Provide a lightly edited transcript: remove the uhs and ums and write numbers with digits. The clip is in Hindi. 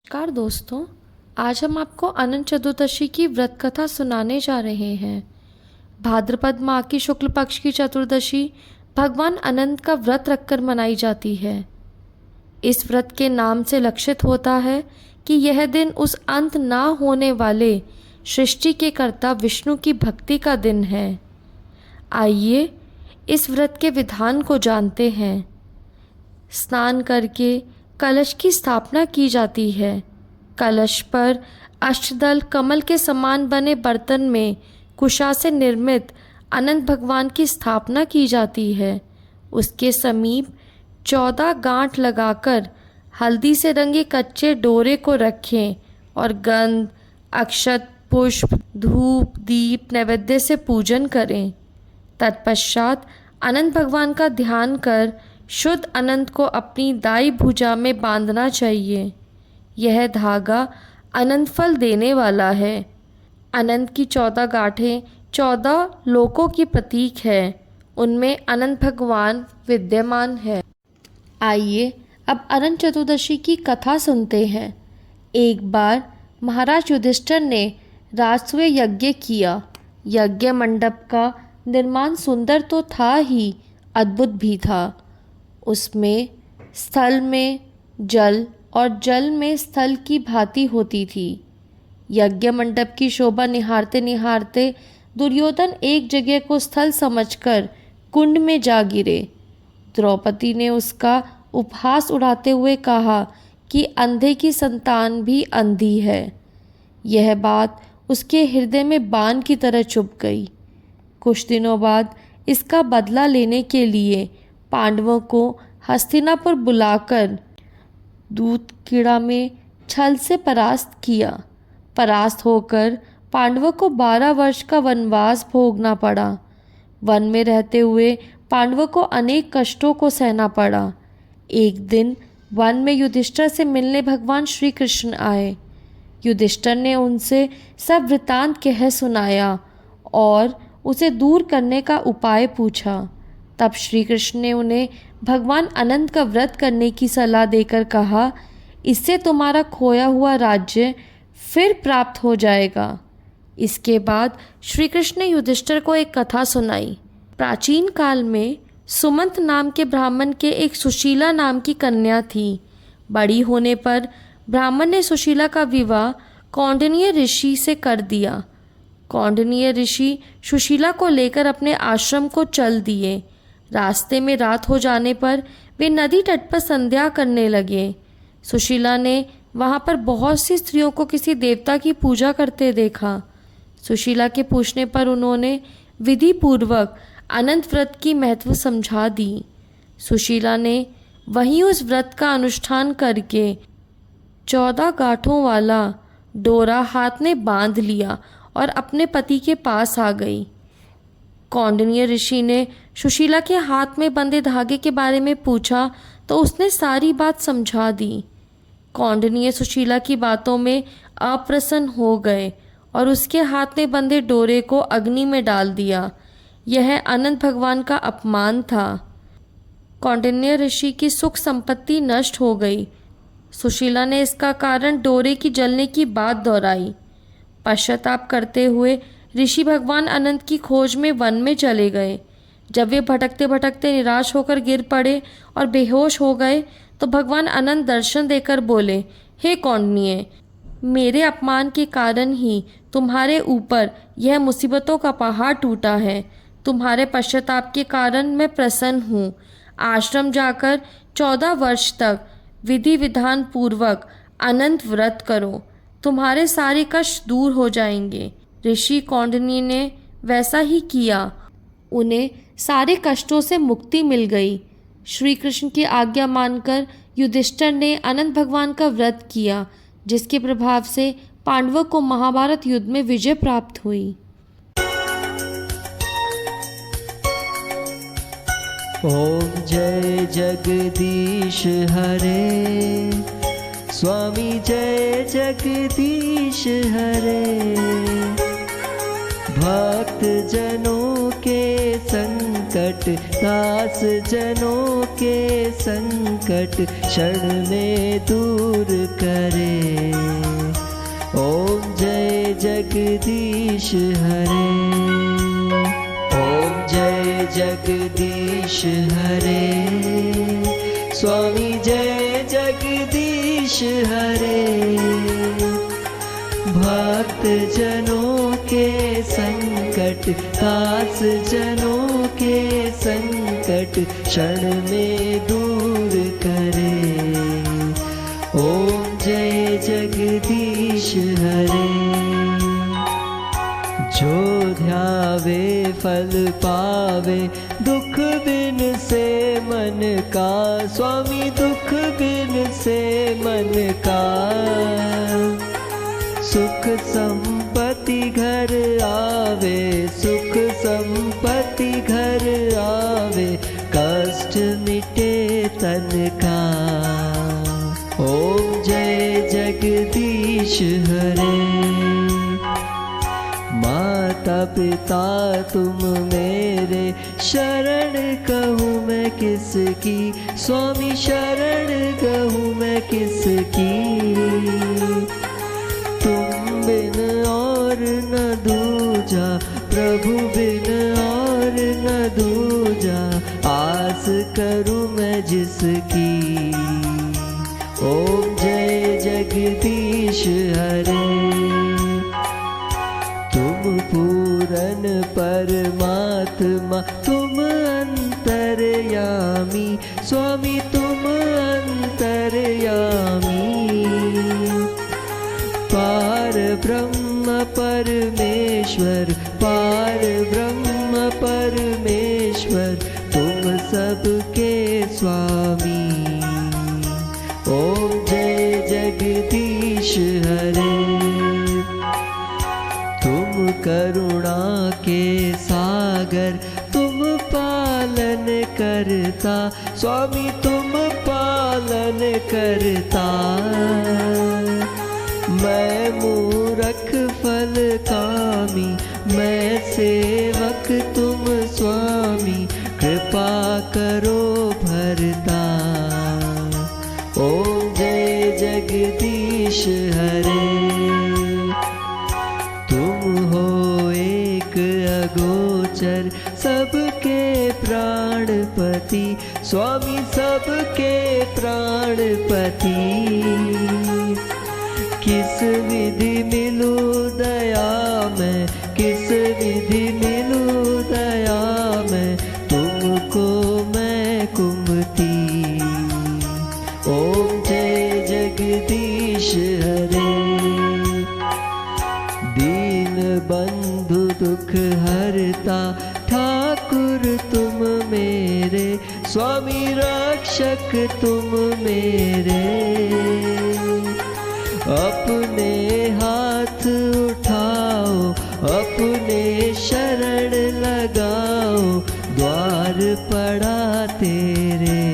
नमस्कार दोस्तों, आज हम आपको अनंत चतुर्दशी की व्रत कथा सुनाने जा रहे हैं। भाद्रपद माह की शुक्ल पक्ष की चतुर्दशी भगवान अनंत का व्रत रखकर मनाई जाती है। इस व्रत के नाम से लक्षित होता है कि यह दिन उस अंत ना होने वाले सृष्टि के कर्ता विष्णु की भक्ति का दिन है। आइए इस व्रत के विधान को जानते हैं। स्नान करके कलश की स्थापना की जाती है। कलश पर अष्टदल कमल के समान बने बर्तन में कुशा से निर्मित अनंत भगवान की स्थापना की जाती है। उसके समीप 14 गांठ लगाकर हल्दी से रंगे कच्चे डोरे को रखें और गंध, अक्षत, पुष्प, धूप, दीप, नैवेद्य से पूजन करें। तत्पश्चात अनंत भगवान का ध्यान कर शुद्ध अनंत को अपनी दाई भुजा में बांधना चाहिए। यह धागा अनंत फल देने वाला है। अनंत की 14 गांठें 14 लोकों की प्रतीक है। उनमें अनंत भगवान विद्यमान है। आइए अब अनंत चतुर्दशी की कथा सुनते हैं। एक बार महाराज युधिष्ठिर ने राजसूय यज्ञ किया। यज्ञ मंडप का निर्माण सुंदर तो था ही, अद्भुत भी था। उसमें स्थल में जल और जल में स्थल की भांति होती थी। यज्ञ मंडप की शोभा निहारते निहारते दुर्योधन एक जगह को स्थल समझकर कुंड में जा गिरे। द्रौपदी ने उसका उपहास उड़ाते हुए कहा कि अंधे की संतान भी अंधी है। यह बात उसके हृदय में बाण की तरह चुभ गई। कुछ दिनों बाद इसका बदला लेने के लिए पांडवों को हस्तिनापुर बुलाकर दूत कीड़ा में छल से परास्त किया। परास्त होकर पांडवों को 12 वर्ष का वनवास भोगना पड़ा। वन में रहते हुए पांडवों को अनेक कष्टों को सहना पड़ा। एक दिन वन में युधिष्ठिर से मिलने भगवान श्री कृष्ण आए। युधिष्ठिर ने उनसे सब वृतांत कह सुनाया और उसे दूर करने का उपाय पूछा। तब श्री कृष्ण ने उन्हें भगवान अनंत का व्रत करने की सलाह देकर कहा, इससे तुम्हारा खोया हुआ राज्य फिर प्राप्त हो जाएगा। इसके बाद श्री कृष्ण ने युधिष्ठिर को एक कथा सुनाई। प्राचीन काल में सुमंत नाम के ब्राह्मण के एक सुशीला नाम की कन्या थी। बड़ी होने पर ब्राह्मण ने सुशीला का विवाह कौंडिन्य ऋषि से कर दिया। कौंडिन्य ऋषि सुशीला को लेकर अपने आश्रम को चल दिए। रास्ते में रात हो जाने पर वे नदी तट पर संध्या करने लगे। सुशीला ने वहाँ पर बहुत सी स्त्रियों को किसी देवता की पूजा करते देखा। सुशीला के पूछने पर उन्होंने विधि पूर्वक अनंत व्रत की महत्व समझा दी। सुशीला ने वहीं उस व्रत का अनुष्ठान करके 14 गांठों वाला डोरा हाथ में बांध लिया और अपने पति के पास आ गई। कौंडिन्य ऋषि ने सुशीला के हाथ में बंधे धागे के बारे में पूछा तो उसने सारी बात समझा दी। कौंडिन्य सुशीला की बातों में अप्रसन्न हो गए और उसके हाथ में बंधे डोरे को अग्नि में डाल दिया। यह अनंत भगवान का अपमान था। कौंडिन्य ऋषि की सुख संपत्ति नष्ट हो गई। सुशीला ने इसका कारण डोरे की जलने की बात दोहराई। पश्चाताप करते हुए ऋषि भगवान अनंत की खोज में वन में चले गए। जब वे भटकते भटकते निराश होकर गिर पड़े और बेहोश हो गए तो भगवान अनंत दर्शन देकर बोले, हे कौंडिन्य, मेरे अपमान के कारण ही तुम्हारे ऊपर यह मुसीबतों का पहाड़ टूटा है। तुम्हारे पश्चाताप के कारण मैं प्रसन्न हूँ। आश्रम जाकर 14 वर्ष तक विधि विधान पूर्वक अनंत व्रत करो, तुम्हारे सारे कष्ट दूर हो जाएंगे। ऋषि कौंडिन्य ने वैसा ही किया। उन्हें सारे कष्टों से मुक्ति मिल गई। श्री कृष्ण की आज्ञा मानकर युधिष्ठिर ने अनंत भगवान का व्रत किया, जिसके प्रभाव से पांडवों को महाभारत युद्ध में विजय प्राप्त हुई। ओम जय जगदीश हरे, स्वामी जय जगदीश हरे। भक्त जनों के संकट, दास जनों के संकट क्षण में दूर करे। जगदीश हरे। ओम जय जगदीश हरे। स्वामी जय जगदीश हरे। भक्त जनों के संकट, दास जनों के संकट क्षण में दूर करे। ओम जय जगदीश हरे। जो ध्यावे फल पावे, दुख बिन से मन का। स्वामी दुख बिन से मन का। सुख संपत्ति घर आवे, सुख संपत्ति घर आवे, कष्ट मिटे तन का। ओम जय जगदीश हरे। माता पिता तुम मेरे, शरण कहूँ मैं किसकी। स्वामी शरण कहूँ मैं किसकी। तुम बिन और न दूजा, प्रभु बिन और न दूजा, आस करूँ मैं जिसकी। ओम जय जगदीश हरे। तुम पूरन परमात्मा, तुम अंतर्यामी। स्वामी तुम अंतर्यामी। पार ब्रह्म परमेश्वर, पार ब्रह्म परमेश्वर, तुम सबके स्वामी। ओम जय जगदीश हरे। तुम करुणा के सागर, तुम पालन करता। स्वामी तुम पालन करता। मैं मूरख फल कामी, मैं सेवक तुम स्वामी, कृपा करो भरता। ओम जय जगदीश हरे। तुम हो एक अगोचर, सबके प्राणपति। स्वामी सबके प्राणपति। किस विधि मिलू दया में, किस विधि मिलू दया में, तुमको मैं कुमती। ओम जय जगदीश हरे। दीन बंधु दुख हरता, ठाकुर तुम मेरे। स्वामी रक्षक तुम मेरे। अपने हाथ उठाओ, अपने शरण लगाओ, द्वार पड़ा तेरे।